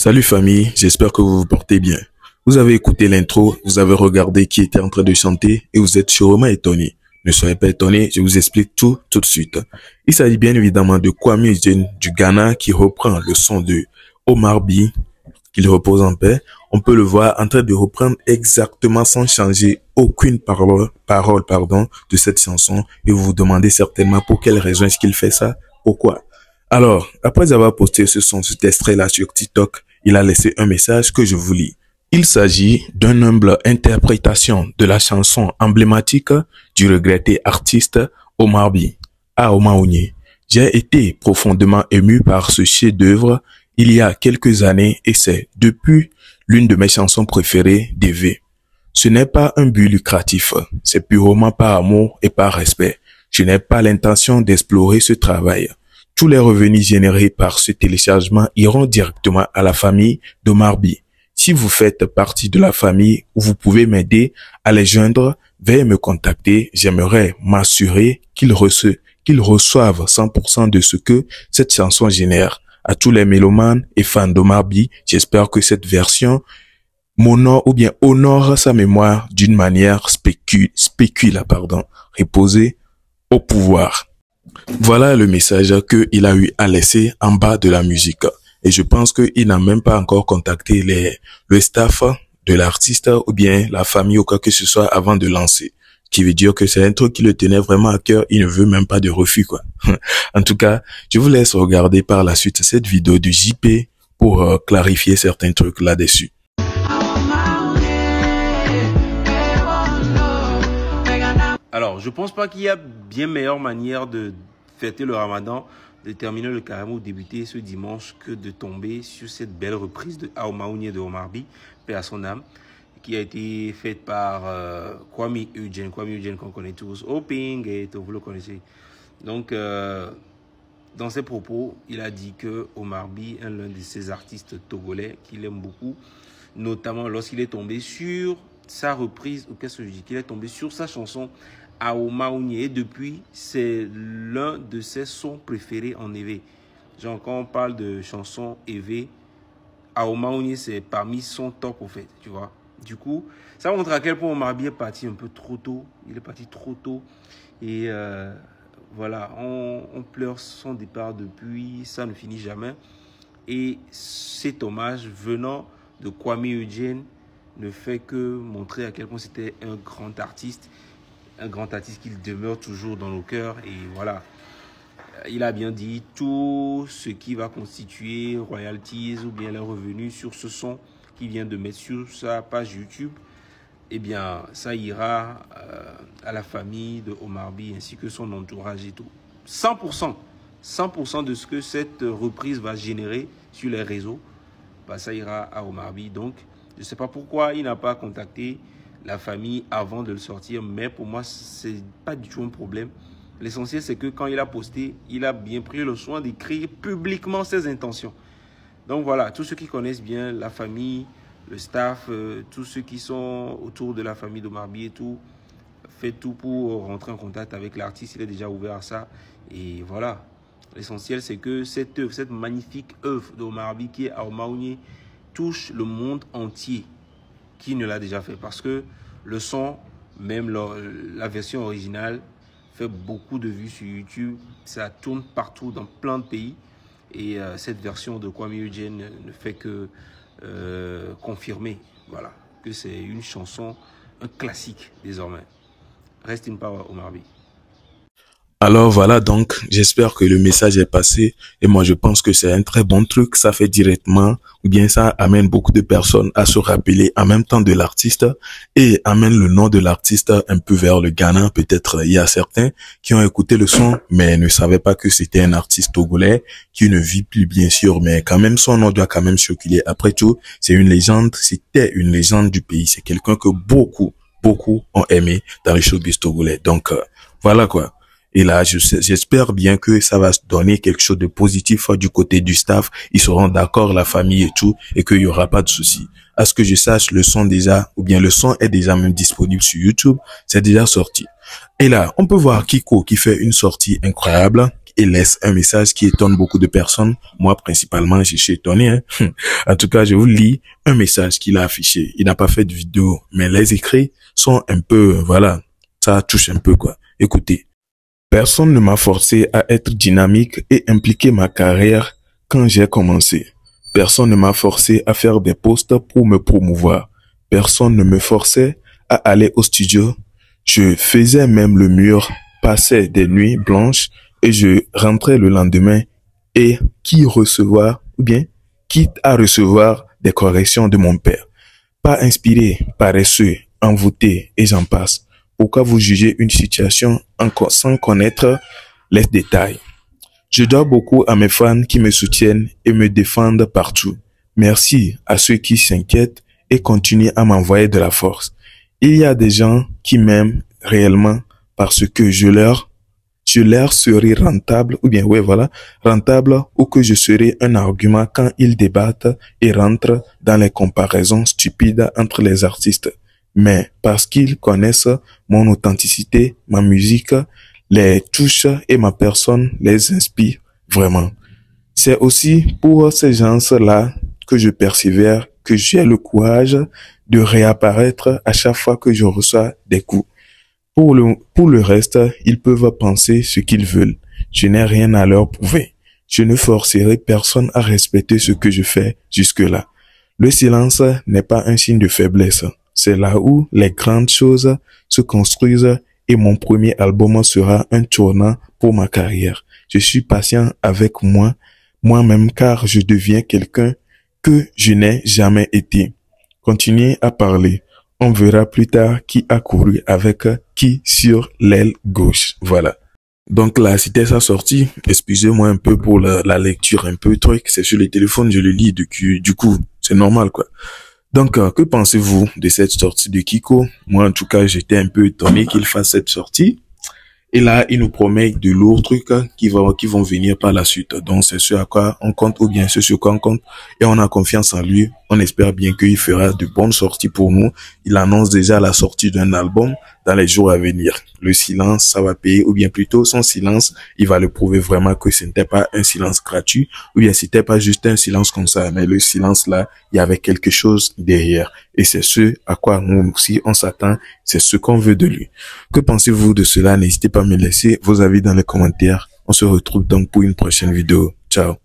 Salut famille, j'espère que vous vous portez bien. Vous avez écouté l'intro, vous avez regardé qui était en train de chanter et vous êtes sûrement étonné. Ne soyez pas étonnés, je vous explique tout de suite. Il s'agit bien évidemment de Kwame Eugene du Ghana qui reprend le son de Omar B, qu'il repose en paix. On peut le voir en train de reprendre exactement sans changer aucune parole de cette chanson et vous vous demandez certainement pour quelle raison est-ce qu'il fait ça, pourquoi. Alors, après avoir posté cet extrait-là sur TikTok, il a laissé un message que je vous lis. Il s'agit d'une humble interprétation de la chanson emblématique du regretté artiste Omar B. À Omaounié. J'ai été profondément ému par ce chef-d'œuvre il y a quelques années et c'est depuis l'une de mes chansons préférées d'Evé. Ce n'est pas un but lucratif, c'est purement par amour et par respect. Je n'ai pas l'intention d'explorer ce travail. Tous les revenus générés par ce téléchargement iront directement à la famille d'Omar B. Si vous faites partie de la famille ou vous pouvez m'aider à les joindre, veuillez me contacter. J'aimerais m'assurer qu'ils reçoivent 100% de ce que cette chanson génère. À tous les mélomanes et fans d'Omar B, j'espère que cette version honore sa mémoire d'une manière reposée au pouvoir. Voilà le message qu'il a eu à laisser en bas de la musique. Et je pense qu'il n'a même pas encore contacté le staff de l'artiste ou bien la famille ou quoi que ce soit avant de lancer. Qui veut dire que c'est un truc qui le tenait vraiment à cœur. Il ne veut même pas de refus, quoi. En tout cas, je vous laisse regarder par la suite cette vidéo de JP pour clarifier certains trucs là-dessus. Alors, je pense pas qu'il y a bien meilleure manière de fêter le Ramadan, de terminer le carême ou débuter ce dimanche que de tomber sur cette belle reprise de Aomaounié de Omar B, paix à son âme, qui a été faite par Kwame Eugene qu'on connaît tous, Oping et tout, vous le connaissez. Donc, dans ses propos, il a dit que Omar B est l'un de ses artistes togolais qu'il aime beaucoup, notamment lorsqu'il est tombé sur sa reprise, ou qu'est-ce que je dis, qu'il est tombé sur sa chanson Aomaounié, et depuis, c'est l'un de ses sons préférés en Evé. Genre, quand on parle de chansons Evé, Aomaounié, c'est parmi son top, au fait, tu vois. Du coup, ça montre à quel point Omar B est parti un peu trop tôt. Il est parti trop tôt. Et voilà, on pleure son départ depuis, ça ne finit jamais. Et cet hommage venant de Kwame Eugene ne fait que montrer à quel point c'était un grand artiste qu'il demeure toujours dans nos cœurs. Et voilà, il a bien dit, tout ce qui va constituer royalties ou bien les revenus sur ce son qu'il vient de mettre sur sa page YouTube, eh bien, ça ira à la famille de Omar B ainsi que son entourage et tout. 100% de ce que cette reprise va générer sur les réseaux, bah, ça ira à Omar B. Donc, je ne sais pas pourquoi il n'a pas contacté la famille avant de le sortir, mais pour moi, ce n'est pas du tout un problème. L'essentiel, c'est que quand il a posté, il a bien pris le soin d'écrire publiquement ses intentions. Donc voilà, tous ceux qui connaissent bien la famille, le staff, tous ceux qui sont autour de la famille d'Omar B et tout, faites tout pour rentrer en contact avec l'artiste, il est déjà ouvert à ça. Et voilà, l'essentiel c'est que cette œuvre, cette magnifique œuvre d'Omar B qui est à Omaounié, touche le monde entier qui ne l'a déjà fait. Parce que le son, même la version originale, fait beaucoup de vues sur YouTube, ça tourne partout dans plein de pays. Et cette version de Kwame Eugene ne fait que confirmer, voilà, que c'est une chanson, un classique désormais. Reste une power Omar B. Alors voilà, donc j'espère que le message est passé et moi je pense que c'est un très bon truc, ça fait directement ou bien ça amène beaucoup de personnes à se rappeler en même temps de l'artiste et amène le nom de l'artiste un peu vers le Ghana. Peut-être il y a certains qui ont écouté le son mais ne savaient pas que c'était un artiste togolais qui ne vit plus bien sûr, mais quand même son nom doit quand même circuler. Après tout, c'est une légende, c'était une légende du pays, c'est quelqu'un que beaucoup ont aimé dans le showbiz togolais. Donc voilà quoi. Et là, j'espère bien que ça va donner quelque chose de positif du côté du staff. Ils seront d'accord, la famille et tout, et qu'il y aura pas de souci. À ce que je sache, le son est déjà même disponible sur YouTube. C'est déjà sorti. Et là, on peut voir Kiko qui fait une sortie incroyable. et laisse un message qui étonne beaucoup de personnes. Moi, principalement, je suis étonné. Hein. En tout cas, je vous lis un message qu'il a affiché. Il n'a pas fait de vidéo, mais les écrits sont un peu, voilà, ça touche un peu, quoi. Écoutez. Personne ne m'a forcé à être dynamique et impliquer ma carrière quand j'ai commencé. Personne ne m'a forcé à faire des posts pour me promouvoir. Personne ne me forçait à aller au studio. Je faisais même le mur, passais des nuits blanches et je rentrais le lendemain et quitte à recevoir des corrections de mon père. Pas inspiré, paresseux, envoûté et j'en passe. Pourquoi vous jugez une situation sans connaître les détails? Je dois beaucoup à mes fans qui me soutiennent et me défendent partout. Merci à ceux qui s'inquiètent et continuent à m'envoyer de la force. Il y a des gens qui m'aiment réellement parce que je leur serai rentable rentable ou que je serai un argument quand ils débattent et rentrent dans les comparaisons stupides entre les artistes. Mais parce qu'ils connaissent mon authenticité, ma musique, les touches et ma personne les inspire vraiment. C'est aussi pour ces gens-là que je persévère, que j'ai le courage de réapparaître à chaque fois que je reçois des coups. Pour le reste, ils peuvent penser ce qu'ils veulent. Je n'ai rien à leur prouver. Je ne forcerai personne à respecter ce que je fais jusque-là. Le silence n'est pas un signe de faiblesse. C'est là où les grandes choses se construisent et mon premier album sera un tournant pour ma carrière. Je suis patient avec moi-même car je deviens quelqu'un que je n'ai jamais été. Continuez à parler. On verra plus tard qui a couru avec qui sur l'aile gauche. Voilà. Donc là, c'était sa sortie. Excusez-moi un peu pour la lecture un peu truc. C'est sur le téléphone, je le lis du coup. C'est normal, quoi. Donc, que pensez-vous de cette sortie de Kiko? Moi, en tout cas, j'étais un peu étonné qu'il fasse cette sortie. Et là, il nous promet de lourds trucs qui vont venir par la suite. Donc, c'est ce à quoi on compte ou bien ce sur quoi on compte. Et on a confiance en lui. On espère bien qu'il fera de bonnes sorties pour nous. Il annonce déjà la sortie d'un album dans les jours à venir. Le silence, ça va payer, ou bien plutôt son silence, il va le prouver vraiment que ce n'était pas un silence gratuit, ou bien c'était pas juste un silence comme ça, mais le silence là, il y avait quelque chose derrière. Et c'est ce à quoi nous aussi on s'attend, c'est ce qu'on veut de lui. Que pensez-vous de cela? N'hésitez pas à me laisser vos avis dans les commentaires. On se retrouve donc pour une prochaine vidéo. Ciao.